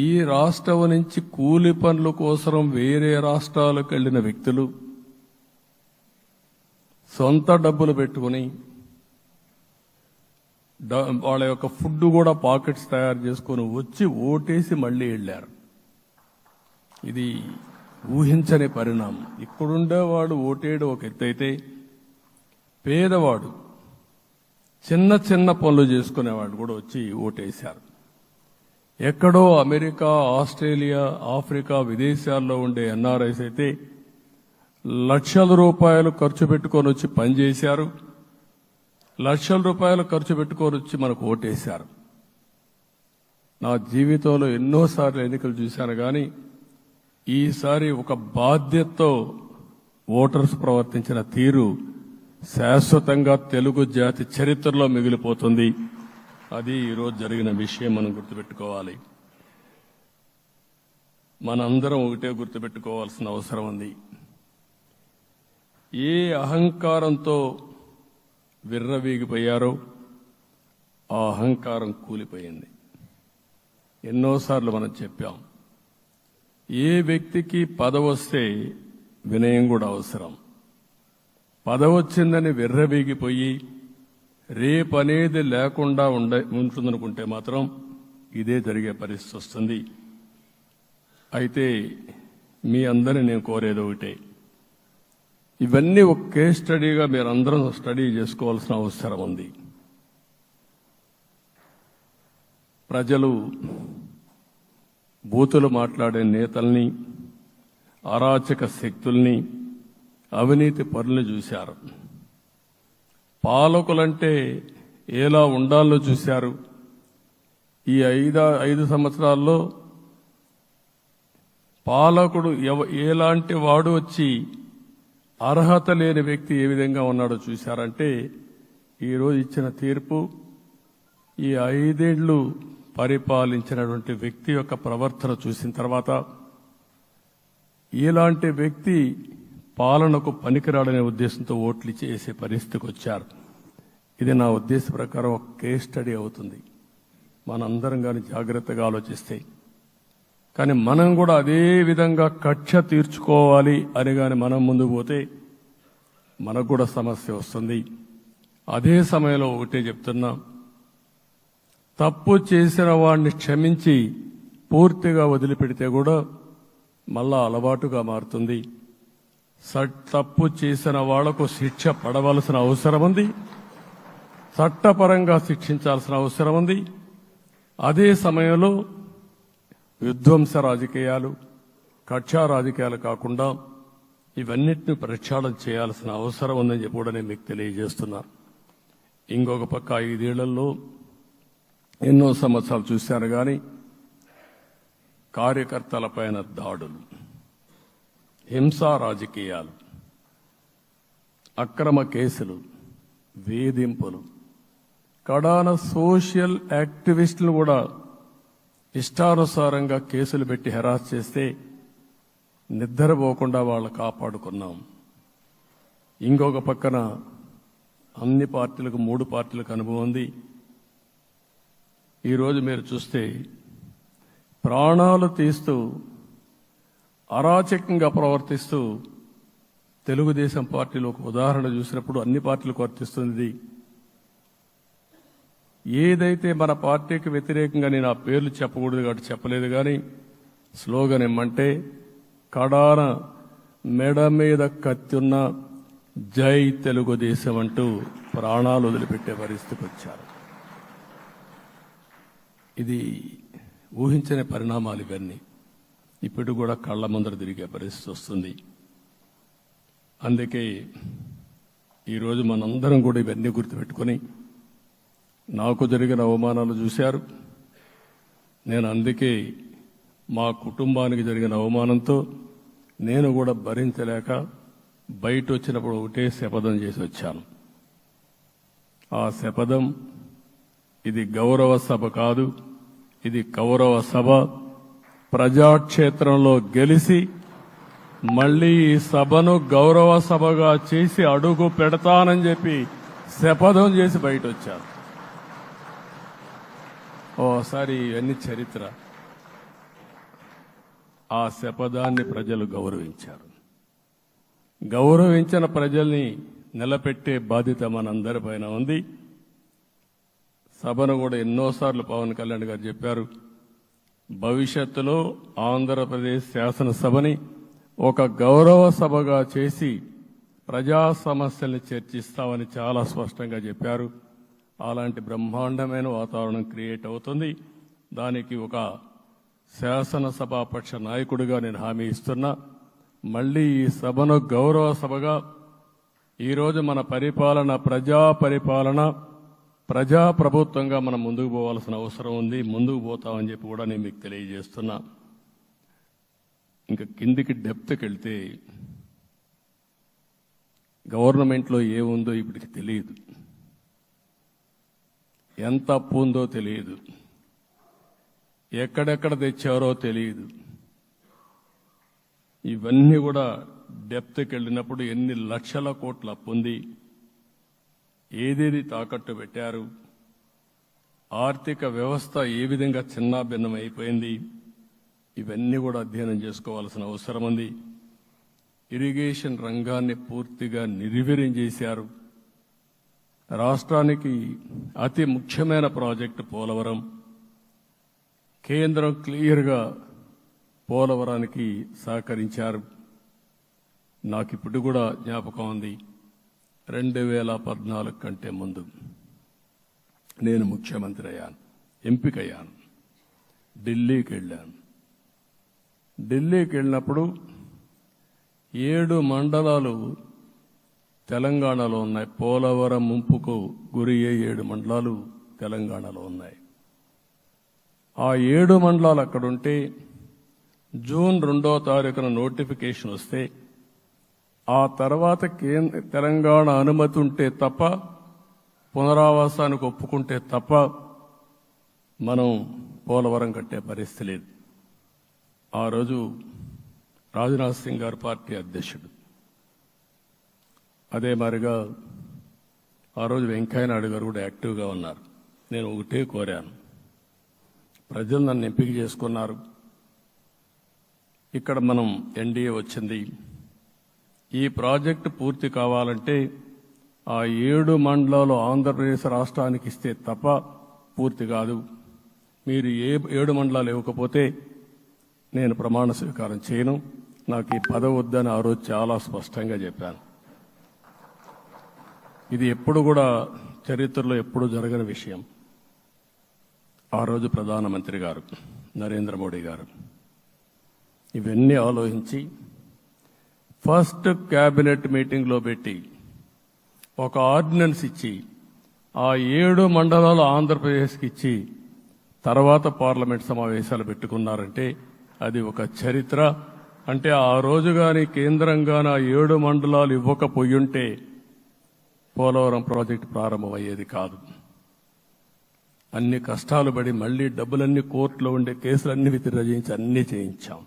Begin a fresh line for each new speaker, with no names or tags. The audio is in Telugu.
ఈ రాష్ట్రం నుంచి కూలి పనుల కోసం వేరే రాష్ట్రాలకు వెళ్లిన వ్యక్తులు సొంత డబ్బులు పెట్టుకుని వాళ్ళ యొక్క ఫుడ్ కూడా పాకెట్స్ తయారు చేసుకుని వచ్చి ఓటేసి మళ్లీ వెళ్లారు. ఇది ఊహించని పరిణామం. ఇక్కడుండేవాడు ఓటేయడం ఒక ఎత్తైతే పేదవాడు చిన్న చిన్న పనులు చేసుకునేవాడు కూడా వచ్చి ఓటేశారు. ఎక్కడో అమెరికా, ఆస్ట్రేలియా, ఆఫ్రికా విదేశాల్లో ఉండే ఎన్ఆర్ఐస్ అయితే లక్షల రూపాయలు ఖర్చు పెట్టుకొని వచ్చి పనిచేశారు. లక్షల రూపాయలు ఖర్చు పెట్టుకొని వచ్చి మనకు ఓటేశారు. నా జీవితంలో ఎన్నోసార్లు ఎన్నికలు చూశాను కానీ ఈసారి ఒక బాధ్యతతో ఓటర్స్ ప్రవర్తించిన తీరు శాశ్వతంగా తెలుగు జాతి చరిత్రలో మిగిలిపోతుంది. అది ఈరోజు జరిగిన విషయం మనం గుర్తుపెట్టుకోవాలి. మనందరం ఒకటే గుర్తుపెట్టుకోవాల్సిన అవసరం ఉంది. ఏ అహంకారంతో విర్రవీగిపోయారో ఆ అహంకారం కూలిపోయింది. ఎన్నోసార్లు మనం చెప్పాం, ఏ వ్యక్తికి పదవి వస్తే వినయం కూడా అవసరం. పదవి వచ్చిందని విర్రవీగిపోయి రేపనేది లేకుండా ఉంటుందనుకుంటే మాత్రం ఇదే జరిగే పరిస్థితి వస్తుంది. అయితే మీ అందరినీ నేను కోరేది ఒకటే, ఇవన్నీ ఒక కేస్ స్టడీగా మీరందరం స్టడీ చేసుకోవాల్సిన అవసరం ఉంది. ప్రజలు బూతులు మాట్లాడే నేతల్ని, అరాచక శక్తుల్ని, అవినీతి పరుల్ని చూశారు. పాలకులంటే ఎలా ఉండాలో చూశారు. ఈ 5 సంవత్సరాల్లో పాలకుడు ఎలాంటి వాడు వచ్చి అర్హత లేని వ్యక్తి ఏ విధంగా ఉన్నాడో చూశారంటే ఈరోజు ఇచ్చిన తీర్పు ఈ 5 ఏళ్లు పరిపాలించినటువంటి వ్యక్తి యొక్క ప్రవర్తన చూసిన తర్వాత ఇలాంటి వ్యక్తి పాలనకు పనికిరాడనే ఉద్దేశంతో ఓట్లు చేసే పరిస్థితికి వచ్చారు. ఇది నా ఉద్దేశ ప్రకారం ఒక కేస్ స్టడీ అవుతుంది. మనందరం కానీ జాగ్రత్తగా ఆలోచిస్తే. కానీ మనం కూడా అదే విధంగా కక్ష తీర్చుకోవాలి అని కానీ మనం ముందుకు పోతే మనకు కూడా సమస్య వస్తుంది. అదే సమయంలో ఒకటే చెప్తున్నా, తప్పు చేసిన వాడిని క్షమించి పూర్తిగా వదిలిపెడితే కూడా మళ్ళా అలవాటుగా మారుతుంది. తప్పు చేసిన వాళ్లకు శిక్ష పడవలసిన అవసరం ఉంది. చట్టపరంగా శిక్షించాల్సిన అవసరం ఉంది. అదే సమయంలో విధ్వంస రాజకీయాలు, కక్షా రాజకీయాలు కాకుండా ఇవన్నిటిని ప్రక్షాళన చేయాల్సిన అవసరం ఉందని చెప్పి కూడా నేను మీకు తెలియజేస్తున్నా. ఇంకొక పక్క 5 ఏళ్లలో ఎన్నో సంవత్సరాలు చూశాను కానీ కార్యకర్తలపైన దాడులు, హింసా రాజకీయాలు, అక్రమ కేసులు, వేధింపులు, కడాన సోషల్ యాక్టివిస్టులు కూడా ఇష్టానుసారంగా కేసులు పెట్టి హెరాస్ చేస్తే నిద్రపోకుండా వాళ్ళు కాపాడుకున్నాం. ఇంకొక పక్కన అన్ని పార్టీలకు 3 పార్టీలకు అనుభవం ఉంది. ఈరోజు మీరు చూస్తే ప్రాణాలు తీస్తూ అరాచకంగా ప్రవర్తిస్తూ తెలుగుదేశం పార్టీలో ఒక ఉదాహరణ చూసినప్పుడు అన్ని పార్టీలకు వర్తిస్తుంది. ఏదైతే మన పార్టీకి వ్యతిరేకంగా నేను ఆ పేర్లు చెప్పకూడదు కాబట్టి చెప్పలేదు కానీ స్లోగన్ ఏమంటే కడాన మెడ మీద కత్తున్న జై తెలుగుదేశం అంటూ ప్రాణాలు వదిలిపెట్టే పరిస్థితికి వచ్చారు. ఇది ఊహించని పరిణామాలు ఇవన్నీ. ఇప్పుడు కూడా కళ్ల ముందర తిరిగే పరిస్థితి వస్తుంది. అందుకే ఈరోజు మనందరం కూడా ఇవన్నీ గుర్తుపెట్టుకుని, నాకు జరిగిన అవమానాలు చూశారు. నేను అందుకే మా కుటుంబానికి జరిగిన అవమానంతో నేను కూడా భరించలేక బయట వచ్చినప్పుడు ఒకటే శపథం చేసి వచ్చాను. ఆ శపథం, ఇది గౌరవ సభ కాదు, ఇది కౌరవ సభ. ప్రజాక్షేత్రంలో గెలిచి మళ్లీ ఈ సభను గౌరవ సభగా చేసి అడుగు పెడతానని చెప్పి శపథం చేసి బయట వచ్చాను. ఓసారి ఇవన్నీ చరిత్ర. ఆ శపథాన్ని ప్రజలు గౌరవించారు. గౌరవించిన ప్రజల్ని నిలబెట్టే బాధ్యత మనందరిపైన ఉంది. సభను కూడా ఎన్నోసార్లు పవన్ కళ్యాణ్ గారు చెప్పారు, భవిష్యత్తులో ఆంధ్రప్రదేశ్ శాసనసభని ఒక గౌరవ సభగా చేసి ప్రజా సమస్యల్ని చర్చిస్తామని చాలా స్పష్టంగా చెప్పారు. అలాంటి బ్రహ్మాండమైన వాతావరణం క్రియేట్ అవుతుంది. దానికి ఒక శాసనసభాపక్ష నాయకుడిగా నేను హామీ ఇస్తున్నా. మళ్లీ ఈ సభను గౌరవ సభగా ఈరోజు మన పరిపాలన ప్రజా ప్రభుత్వంగా మనం ముందుకు పోవాల్సిన అవసరం ఉంది. ముందుకు పోతామని చెప్పి కూడా నేను మీకు తెలియజేస్తున్నా. ఇంకా కిందికి డెప్త్కి వెళ్తే గవర్నమెంట్లో ఏముందో ఇప్పటికి తెలియదు, ఎంత అప్పు ఉందో తెలియదు, ఎక్కడెక్కడ తెచ్చారో తెలియదు. ఇవన్నీ కూడా డెప్త్కి వెళ్ళినప్పుడు ఎన్ని లక్షల కోట్ల అప్పు ఉంది, ఏదేది తాకట్టు పెట్టారు, ఆర్థిక వ్యవస్థ ఏ విధంగా చిన్నాభిన్నం అయిపోయింది, ఇవన్నీ కూడా అధ్యయనం చేసుకోవాల్సిన అవసరం ఉంది. ఇరిగేషన్ రంగాన్ని పూర్తిగా నిర్వీర్యం చేశారు. రాష్ట్రానికి అతి ముఖ్యమైన ప్రాజెక్టు పోలవరం. కేంద్రం క్లియర్గా పోలవరానికి సహకరించారు. నాకు ఇప్పుడు కూడా జ్ఞాపకం ఉంది, 2014 కంటే ముందు నేను ముఖ్యమంత్రి అయ్యాను, ఎంపికయ్యాను, ఢిల్లీకి వెళ్ళాను. ఢిల్లీకి వెళ్ళినప్పుడు 7 మండలాలు తెలంగాణలో ఉన్నాయి. పోలవరం ముంపుకు గురి అయ్యే 7 మండలాలు తెలంగాణలో ఉన్నాయి. ఆ 7 మండలాలు అక్కడుంటే జూన్ 2వ తారీఖున నోటిఫికేషన్ వస్తే ఆ తర్వాత తెలంగాణ అనుమతి ఉంటే తప్ప, పునరావాసానికి ఒప్పుకుంటే తప్ప మనం పోలవరం కట్టే పరిస్థితి లేదు. ఆ రోజు రాజ్నాథ్ సింగ్ గారు పార్టీ అధ్యక్షుడు. అదే మాదిరిగా ఆ రోజు వెంకయ్యనాయుడు గారు కూడా యాక్టివ్గా ఉన్నారు. నేను ఒకటే కోరాను, ప్రజలు నన్ను ఎంపిక చేసుకున్నారు, ఇక్కడ మనం ఎన్డీఏ వచ్చింది, ఈ ప్రాజెక్టు పూర్తి కావాలంటే ఆ 7 మండలాలు ఆంధ్రప్రదేశ్ రాష్ట్రానికి ఇస్తే తప్ప పూర్తి కాదు. మీరు 7 మండలాలు ఇవ్వకపోతే నేను ప్రమాణ స్వీకారం చేయను, నాకు ఈ పదవి వద్దని ఆ రోజు చాలా స్పష్టంగా చెప్పాను. ఇది ఎప్పుడు కూడా చరిత్రలో ఎప్పుడు జరగని విషయం. ఆ రోజు ప్రధానమంత్రి గారు నరేంద్ర మోడీ గారు ఇవన్నీ ఆలోచించి ఫస్ట్ క్యాబినెట్ మీటింగ్లో పెట్టి ఒక ఆర్డినెన్స్ ఇచ్చి ఆ 7 మండలాలు ఆంధ్రప్రదేశ్కి ఇచ్చి తర్వాత పార్లమెంట్ సమావేశాలు పెట్టుకున్నారంటే అది ఒక చరిత్ర. అంటే ఆ రోజు కానీ కేంద్రంగాన 7 మండలాలు ఇవ్వకపోయుంటే పోలవరం ప్రాజెక్టు ప్రారంభమయ్యేది కాదు. అన్ని కష్టాలు పడి మళ్లీ డబ్బులన్నీ కోర్టులో ఉండే కేసులన్నీ విత్డ్రా చేయించి అన్నీ చేయించాం.